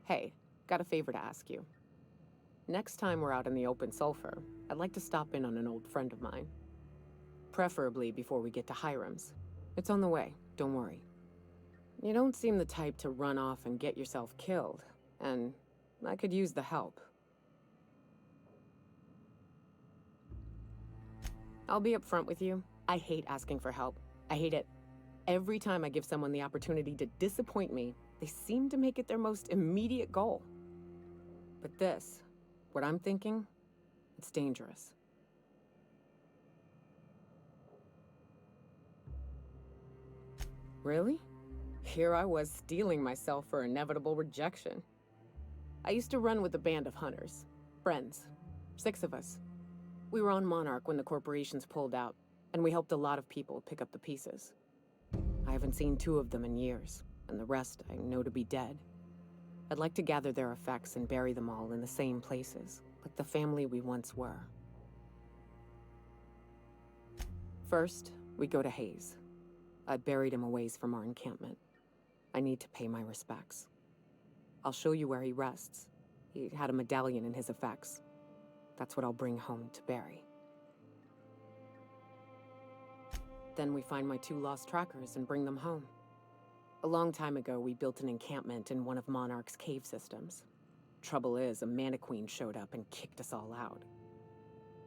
Hey, got a favor to ask you. Next time we're out in the open sulfur, I'd like to stop in on an old friend of mine. Preferably before we get to Hiram's. It's on the way, don't worry. You don't seem the type to run off and get yourself killed, and I could use the help. I'll be upfront with you. I hate asking for help. I hate it. Every time I give someone the opportunity to disappoint me, they seem to make it their most immediate goal. But this, what I'm thinking, it's dangerous. Really? Here I was steeling myself for inevitable rejection. I used to run with a band of hunters. Friends. 6 of us. We were on Monarch when the corporations pulled out, and we helped a lot of people pick up the pieces. I haven't seen 2 of them in years, and the rest I know to be dead. I'd like to gather their effects and bury them all in the same places, like the family we once were. First, we go to Hayes. I buried him a ways from our encampment. I need to pay my respects. I'll show you where he rests. He had a medallion in his effects. That's what I'll bring home to Barry. Then we find my 2 lost trackers and bring them home. A long time ago, we built an encampment in one of Monarch's cave systems. Trouble is, a Mantiqueen showed up and kicked us all out.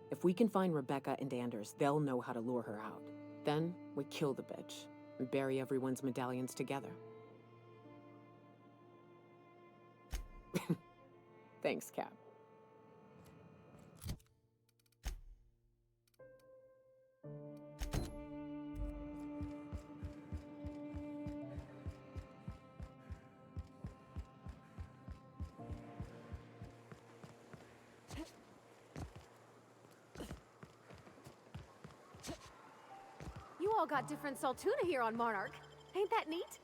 If we can find Rebecca and Anders, they'll know how to lure her out. Then, we kill the bitch and bury everyone's medallions together. Thanks, Cap. You all got different Saltuna here on Monarch. Ain't that neat?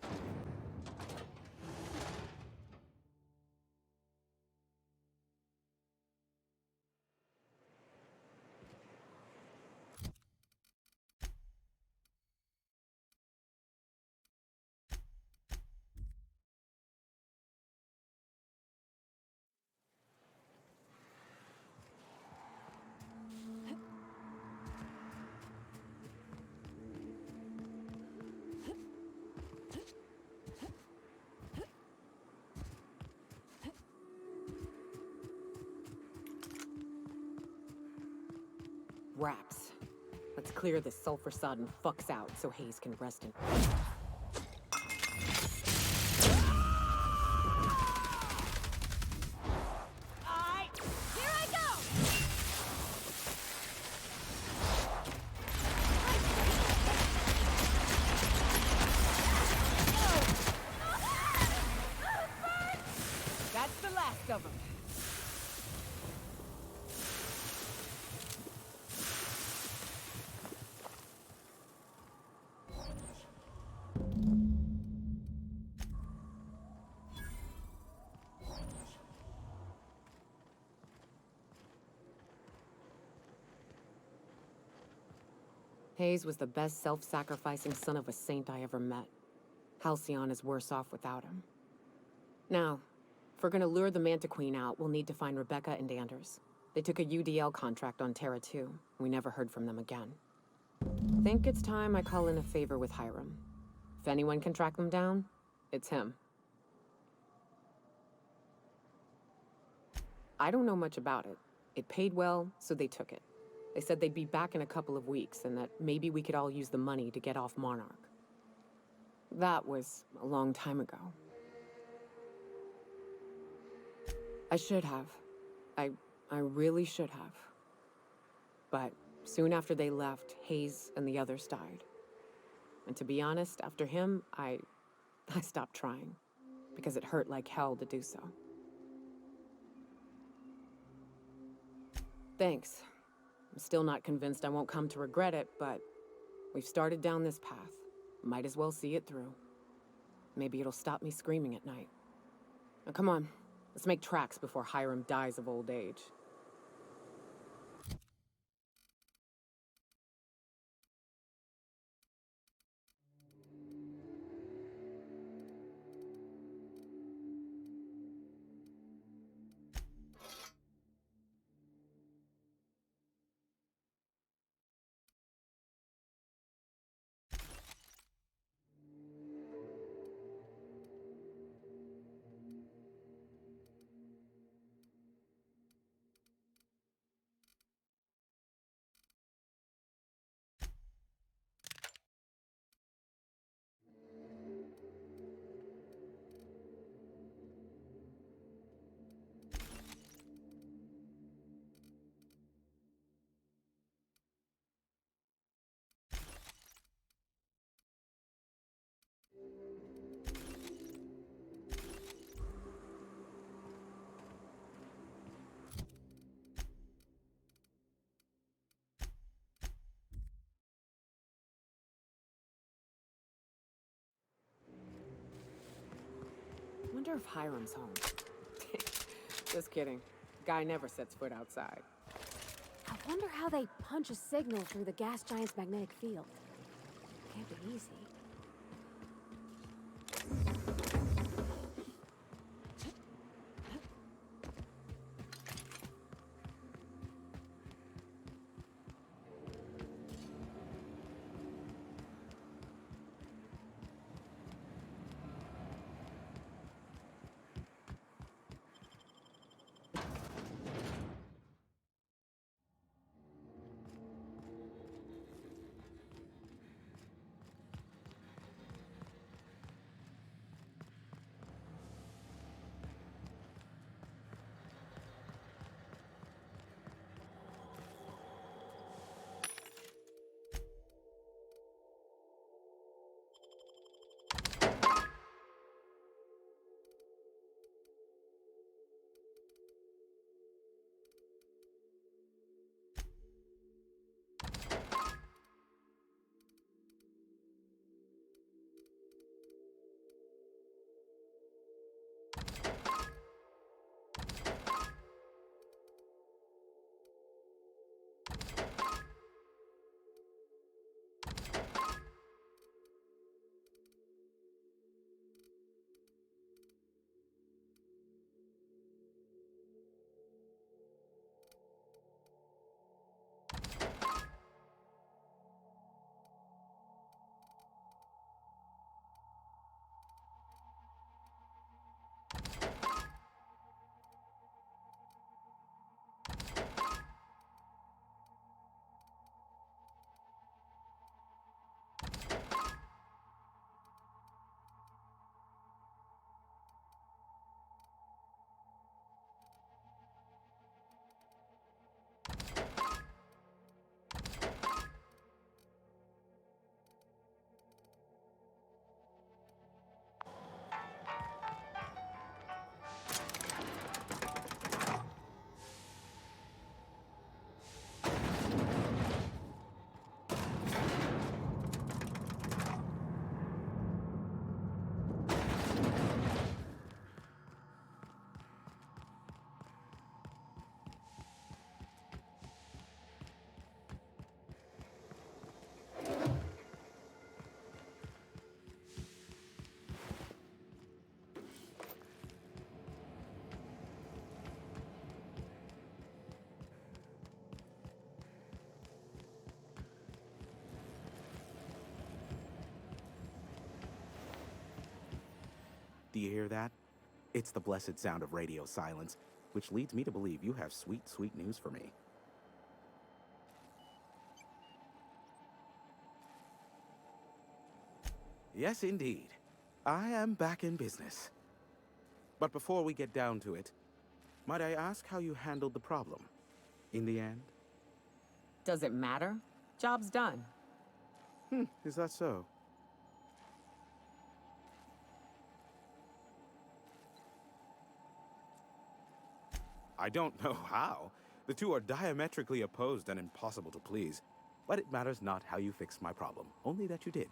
Raps. Let's clear this sulfur-sodden fucks out so Hayes can rest in... Alright, here I go! That's the last of them. Hayes was the best self-sacrificing son of a saint I ever met. Halcyon is worse off without him. Now, if we're gonna lure the Mantiqueen out, we'll need to find Rebecca and Anders. They took a UDL contract on Terra 2. We never heard from them again. Think it's time I call in a favor with Hiram. If anyone can track them down, it's him. I don't know much about it. It paid well, so they took it. They said they'd be back in a couple of weeks, and that maybe we could all use the money to get off Monarch. That was a long time ago. I should have. I really should have. But soon after they left, Hayes and the others died. And to be honest, after him, I stopped trying. Because it hurt like hell to do so. Thanks. I'm still not convinced I won't come to regret it, but we've started down this path. Might as well see it through. Maybe it'll stop me screaming at night. Now come on, let's make tracks before Hiram dies of old age. wonder if Hiram's home. Just kidding. Guy never sets foot outside. I wonder how they punch a signal through the gas giant's magnetic field. Can't be easy. Do you hear that? It's the blessed sound of radio silence, which leads me to believe you have sweet, sweet news for me. Yes, indeed. I am back in business. But before we get down to it, might I ask how you handled the problem? In the end? Does it matter? Job's done. Is that so? I don't know how. The two are diametrically opposed and impossible to please. But it matters not how you fixed my problem, only that you did.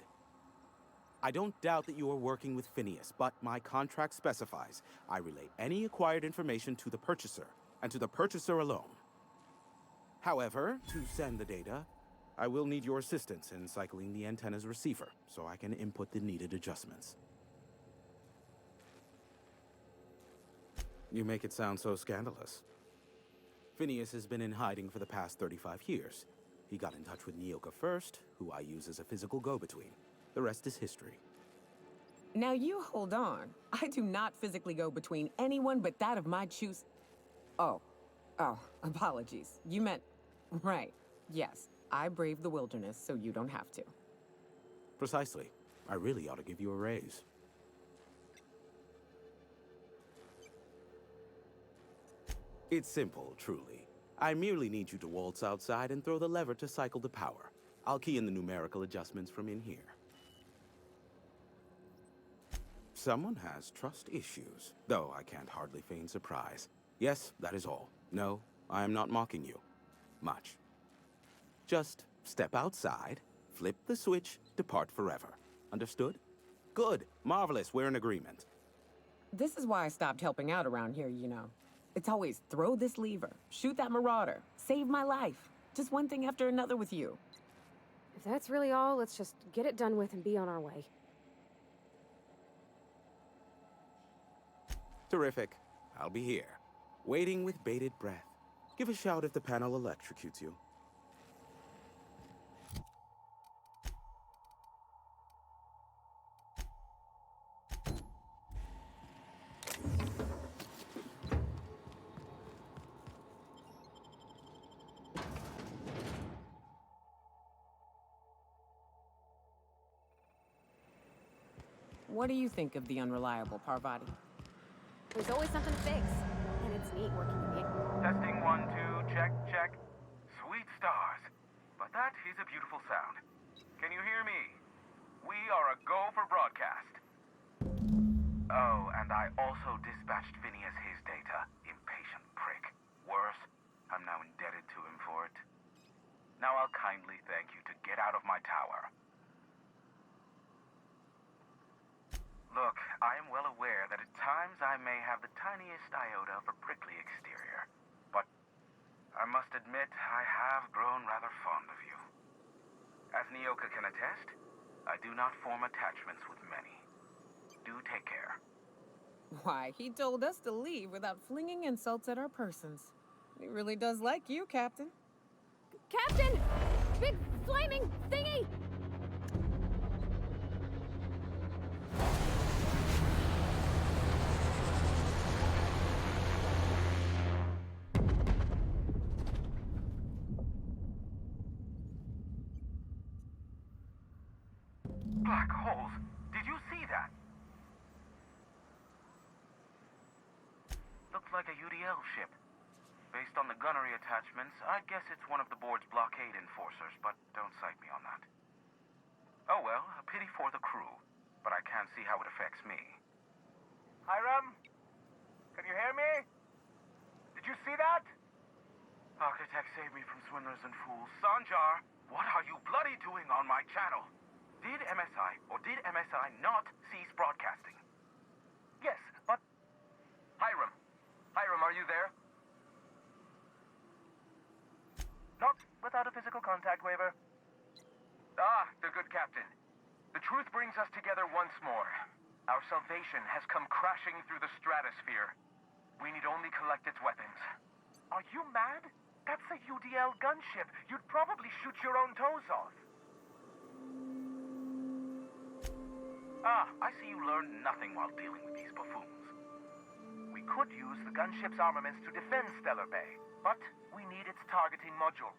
I don't doubt that you are working with Phineas, but my contract specifies I relay any acquired information to the purchaser, and to the purchaser alone. However, to send the data, I will need your assistance in cycling the antenna's receiver, so I can input the needed adjustments. You make it sound so scandalous. Phineas has been in hiding for the past 35 years. He got in touch with Nyoka first, who I use as a physical go-between. The rest is history. Now you hold on. I do not physically go between anyone but that of my choose. Oh, apologies. You meant, right. Yes, I braved the wilderness, so you don't have to. Precisely. I really ought to give you a raise. It's simple, truly. I merely need you to waltz outside and throw the lever to cycle the power. I'll key in the numerical adjustments from in here. Someone has trust issues, though I can't hardly feign surprise. Yes, that is all. No, I am not mocking you. Much. Just step outside, flip the switch, depart forever. Understood? Good. Marvelous. We're in agreement. This is why I stopped helping out around here, you know. It's always throw this lever, shoot that marauder, save my life. Just one thing after another with you. If that's really all, let's just get it done with and be on our way. Terrific. I'll be here, waiting with bated breath. Give a shout if the panel electrocutes you. What do you think of the unreliable Parvati? There's always something to fix. And it's neat working with you. Testing 1, 2, check, check. Sweet stars. But that is a beautiful sound. Can you hear me? We are a go for broadcast. Oh, and I also dispatched Phineas his data. Impatient prick. Worse, I'm now indebted to him for it. Now I'll kindly thank you to get out of my tower. Look, I am well aware that at times I may have the tiniest iota of a prickly exterior, but I must admit I have grown rather fond of you. As Nyoka can attest, I do not form attachments with many. Do take care. Why, he told us to leave without flinging insults at our persons. He really does like you, Captain. Captain! Big flaming thingy! Black holes! Did you see that? Looks like a UDL ship. Based on the gunnery attachments, I guess it's one of the board's blockade enforcers, but don't cite me on that. Oh well, a pity for the crew, but I can't see how it affects me. Hiram? Can you hear me? Did you see that? Architect save me from swindlers and fools. Sanjar, what are you bloody doing on my channel? Did MSI or did MSI not cease broadcasting? Yes, but... Hiram. Hiram, are you there? Not without a physical contact waiver. Ah, the good captain. The truth brings us together once more. Our salvation has come crashing through the stratosphere. We need only collect its weapons. Are you mad? That's a UDL gunship. You'd probably shoot your own toes off. Ah, I see you learned nothing while dealing with these buffoons. We could use the gunship's armaments to defend Stellar Bay, but we need its targeting module.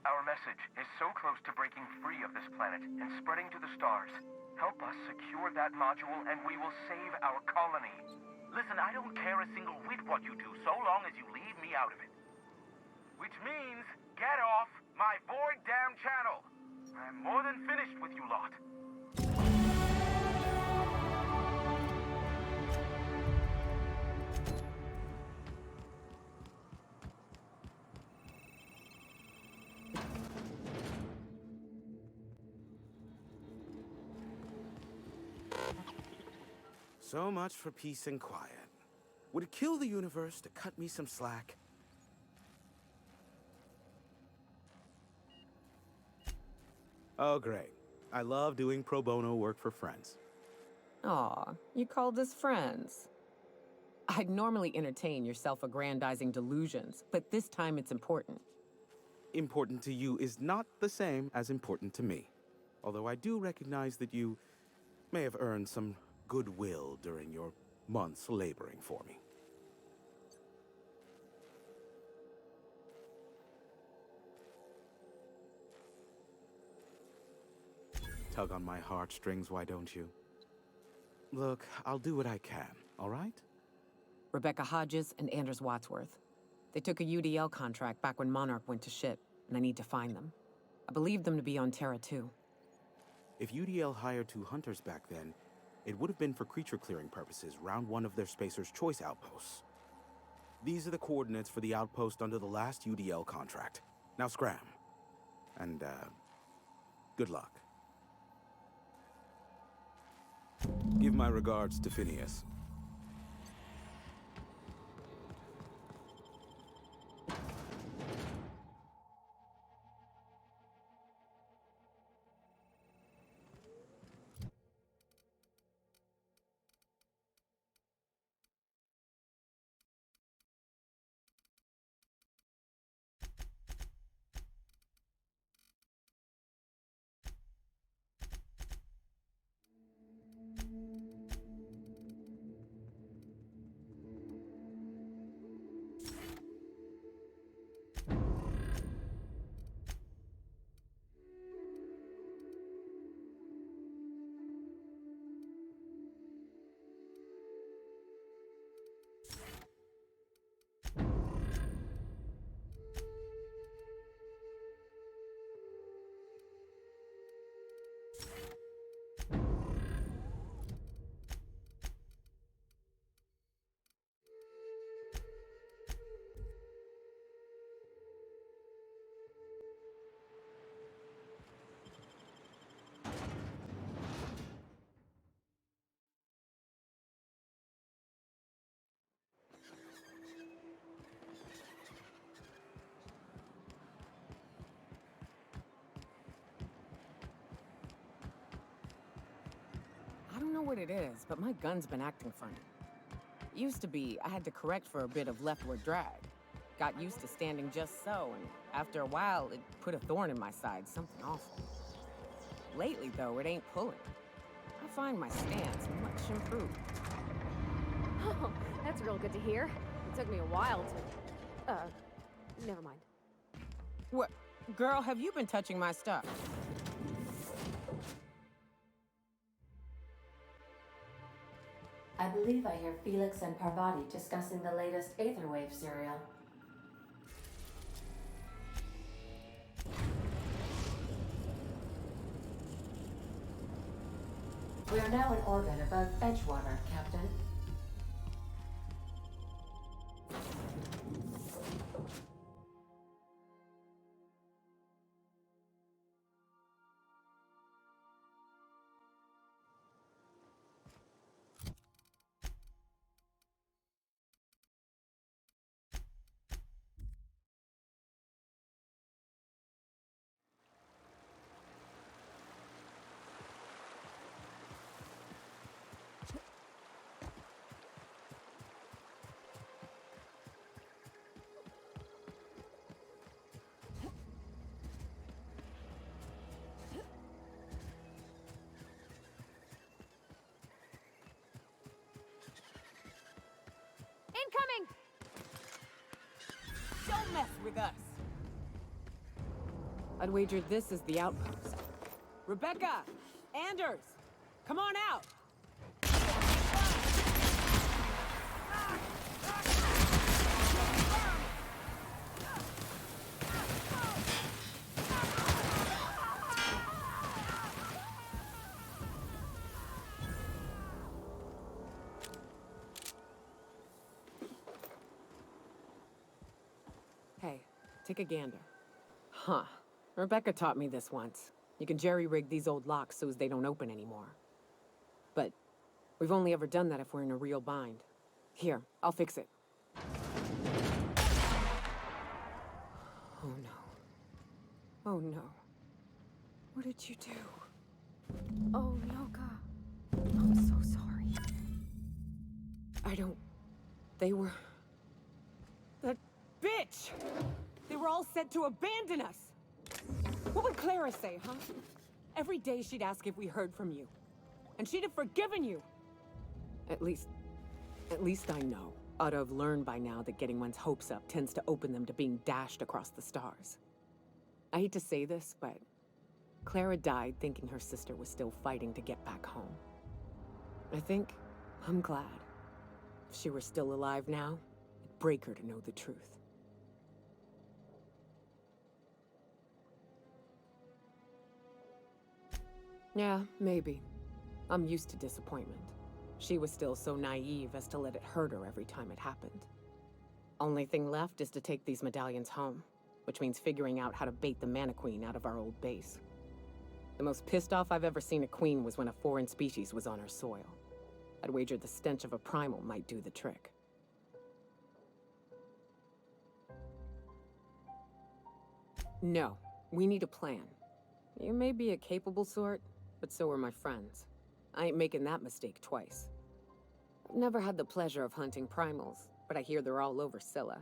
Our message is so close to breaking free of this planet and spreading to the stars. Help us secure that module and we will save our colony. Listen, I don't care a single whit what you do so long as you leave me out of it. Which means, get off my void damn channel. I'm more than finished with you lot. So much for peace and quiet. Would it kill the universe to cut me some slack? Oh, great. I love doing pro bono work for friends. Aw, you called us friends. I'd normally entertain your self-aggrandizing delusions, but this time it's important. Important to you is not the same as important to me. Although I do recognize that you may have earned some goodwill during your months laboring for me. Tug on my heartstrings, why don't you? Look, I'll do what I can, all right? Rebecca Hodges and Anders Wadsworth. They took a UDL contract back when Monarch went to shit, and I need to find them. I believe them to be on Terra 2. If UDL hired 2 hunters back then, it would have been for creature clearing purposes round one of their Spacer's Choice outposts. These are the coordinates for the outpost under the last UDL contract. Now scram. And, good luck. Give my regards to Phineas. it is, but my gun's been acting funny. Used to be, I had to correct for a bit of leftward drag. Got used to standing just so, and after a while, it put a thorn in my side, something awful. Lately, though, it ain't pulling. I find my stance much improved. Oh, that's real good to hear. It took me a while to... never mind. What? Girl, have you been touching my stuff? I believe I hear Felix and Parvati discussing the latest Aetherwave serial. We are now in orbit above Edgewater, Captain. Incoming! Don't mess with us! I'd wager this is the outpost. Rebecca! Anders! Come on out! Hey, take a gander. Huh. Rebecca taught me this once. You can jerry-rig these old locks so as they don't open anymore. But we've only ever done that if we're in a real bind. Here, I'll fix it. Oh no. Oh no. What did you do? Oh, Yoka. I'm so sorry. I don't... They were... That bitch! They were all set to abandon us! What would Clara say, huh? Every day she'd ask if we heard from you. And she'd have forgiven you! At least I know. Ought to have learned by now that getting one's hopes up tends to open them to being dashed across the stars. I hate to say this, but Clara died thinking her sister was still fighting to get back home. I think I'm glad. If she were still alive now, it'd break her to know the truth. Yeah, maybe. I'm used to disappointment. She was still so naive as to let it hurt her every time it happened. Only thing left is to take these medallions home, which means figuring out how to bait the Mantiqueen out of our old base. The most pissed off I've ever seen a queen was when a foreign species was on her soil. I'd wager the stench of a primal might do the trick. No, we need a plan. You may be a capable sort, but so are my friends. I ain't making that mistake twice. I've never had the pleasure of hunting primals, but I hear they're all over Scylla.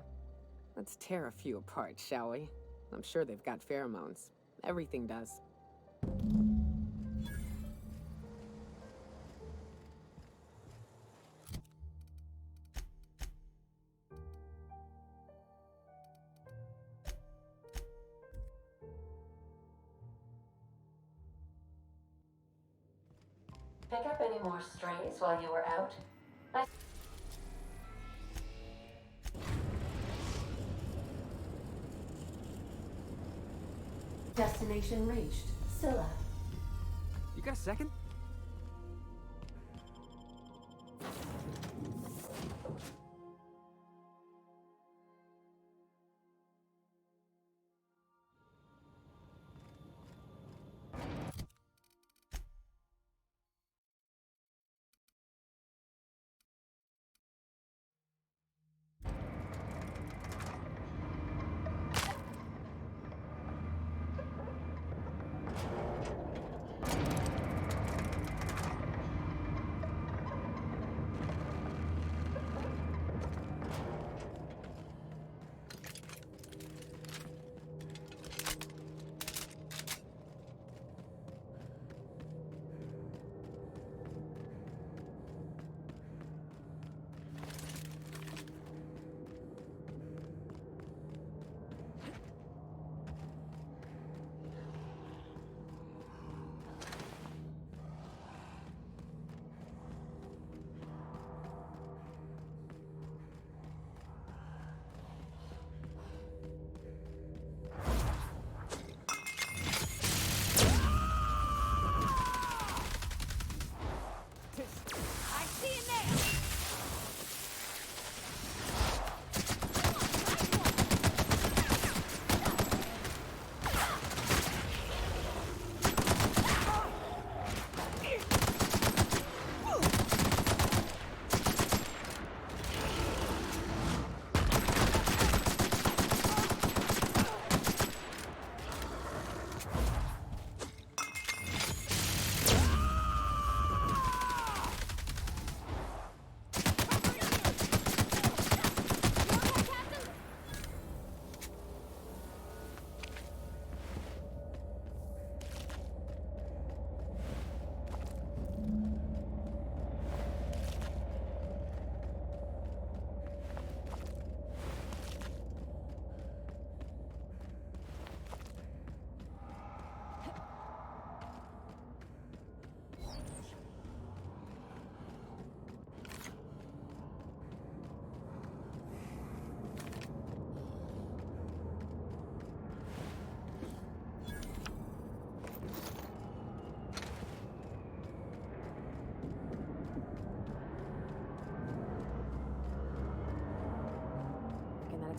Let's tear a few apart, shall we? I'm sure they've got pheromones. Everything does. Pick up any more strays while you were out? Destination reached. Scylla. You got a second?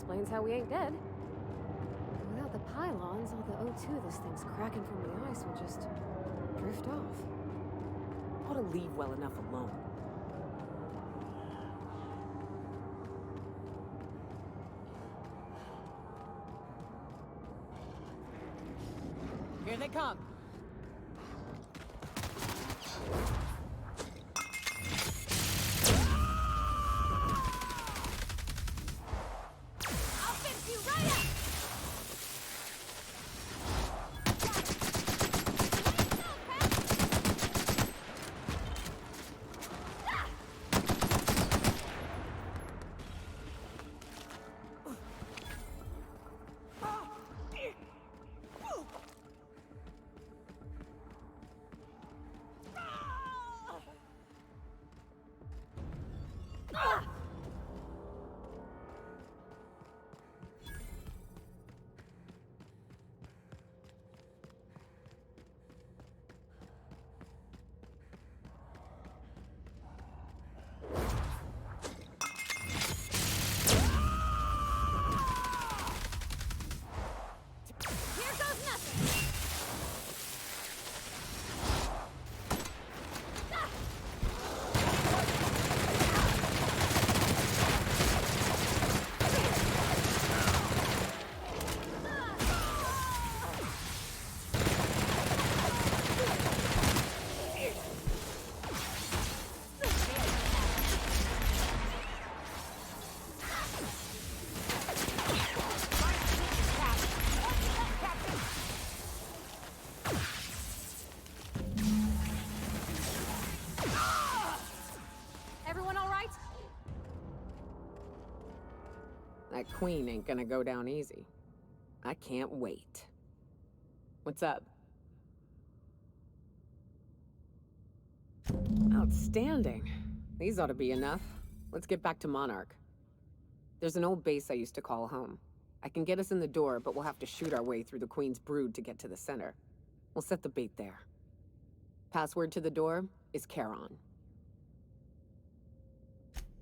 explains how we ain't dead. Without the pylons, all the O2 this thing's cracking from the ice will just drift off. Ought to leave well enough alone. Here they come. I'll fix you right up! Here goes nothing! Everyone all right? That queen ain't gonna go down easy. I can't wait. What's up? Outstanding. These ought to be enough. Let's get back to Monarch. There's an old base I used to call home. I can get us in the door, but we'll have to shoot our way through the Queen's brood to get to the center. We'll set the bait there. Password to the door is Charon.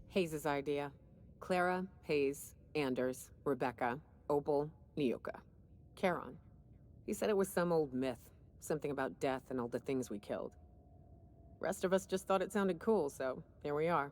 Hayes' idea. Clara, Hayes, Anders, Rebecca, Opal, Nyoka. Charon. He said it was some old myth. Something about death and all the things we killed. Rest of us just thought it sounded cool, so here we are.